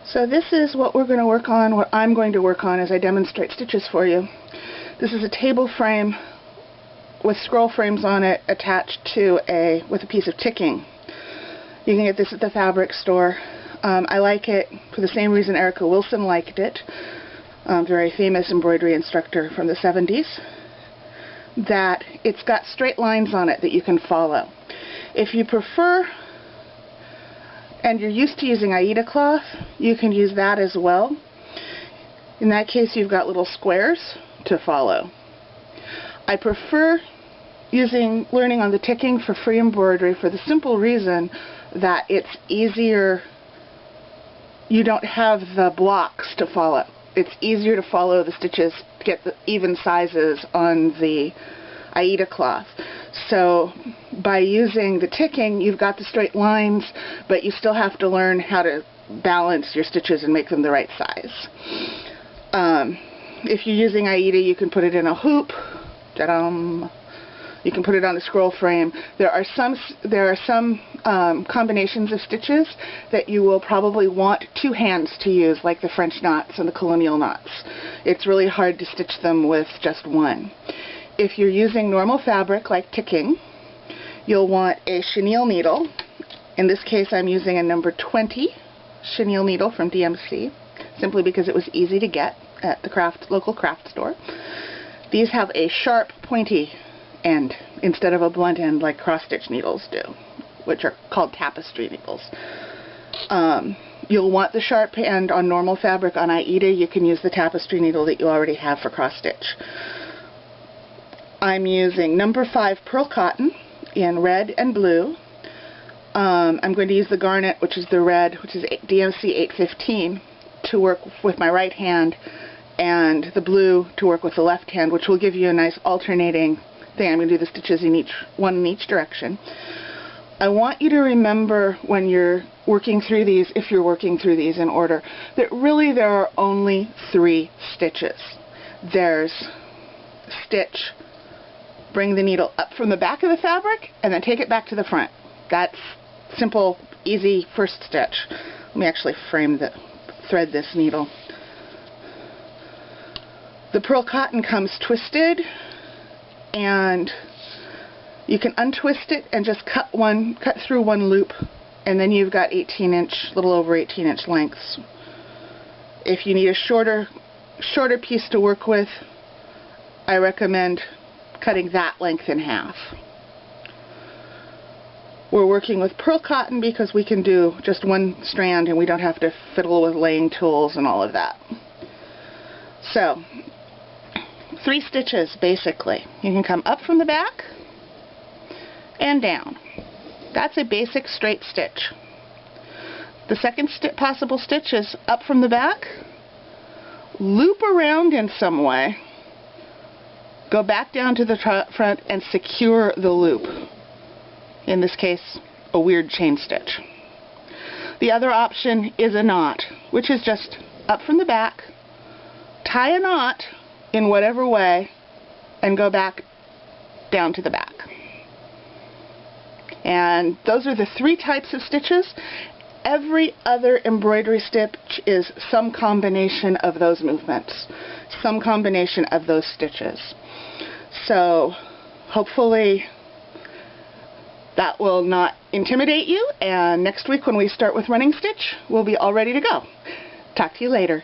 So this is what we're going to work on, what I'm going to work on as I demonstrate stitches for you. This is a table frame with scroll frames on it attached to with a piece of ticking. You can get this at the fabric store. I like it for the same reason Erica Wilson liked it, very famous embroidery instructor from the 70s, that it's got straight lines on it that you can follow. If you prefer and you're used to using Aida cloth, you can use that as well. In that case, you've got little squares to follow. I prefer learning on the ticking for free embroidery for the simple reason that it's easier. You don't have the blocks to follow. It's easier to follow the stitches to get the even sizes on the Aida cloth. So by using the ticking, you've got the straight lines, but you still have to learn how to balance your stitches and make them the right size. If you're using Aida, you can put it in a hoop. Ta-dam! You can put it on a scroll frame. There are some combinations of stitches that you will probably want two hands to use, like the French knots and the colonial knots. It's really hard to stitch them with just one. If you're using normal fabric like ticking, you'll want a chenille needle. In this case, I'm using a number 20 chenille needle from DMC, simply because it was easy to get at the local craft store. These have a sharp, pointy end instead of a blunt end like cross-stitch needles do, which are called tapestry needles. You'll want the sharp end on normal fabric. On Aida, you can use the tapestry needle that you already have for cross-stitch. I'm using number 5 pearl cotton in red and blue. I'm going to use the garnet, which is the red, which is DMC 815, to work with my right hand, and the blue to work with the left hand, which will give you a nice alternating thing. I'm going to do the stitches in each direction. I want you to remember when you're working through these, if you're working through these in order, that really there are only 3 stitches. There's stitch, bring the needle up from the back of the fabric, and then take it back to the front. That's simple, easy first stitch. Let me actually thread this needle. The pearl cotton comes twisted, and you can untwist it and just cut through one loop, and then you've got little over 18-inch lengths. If you need a shorter piece to work with, I recommend cutting that length in half. We're working with pearl cotton because we can do just one strand and we don't have to fiddle with laying tools and all of that. So, 3 stitches basically. You can come up from the back and down. That's a basic straight stitch. The second possible stitch is up from the back, loop around in some way, go back down to the front and secure the loop. In this case, a weird chain stitch. The other option is a knot, which is just up from the back, tie a knot in whatever way, and go back down to the back. And those are the 3 types of stitches. Every other embroidery stitch is some combination of those movements, some combination of those stitches. So hopefully that will not intimidate you, and next week when we start with running stitch, we'll be all ready to go. Talk to you later.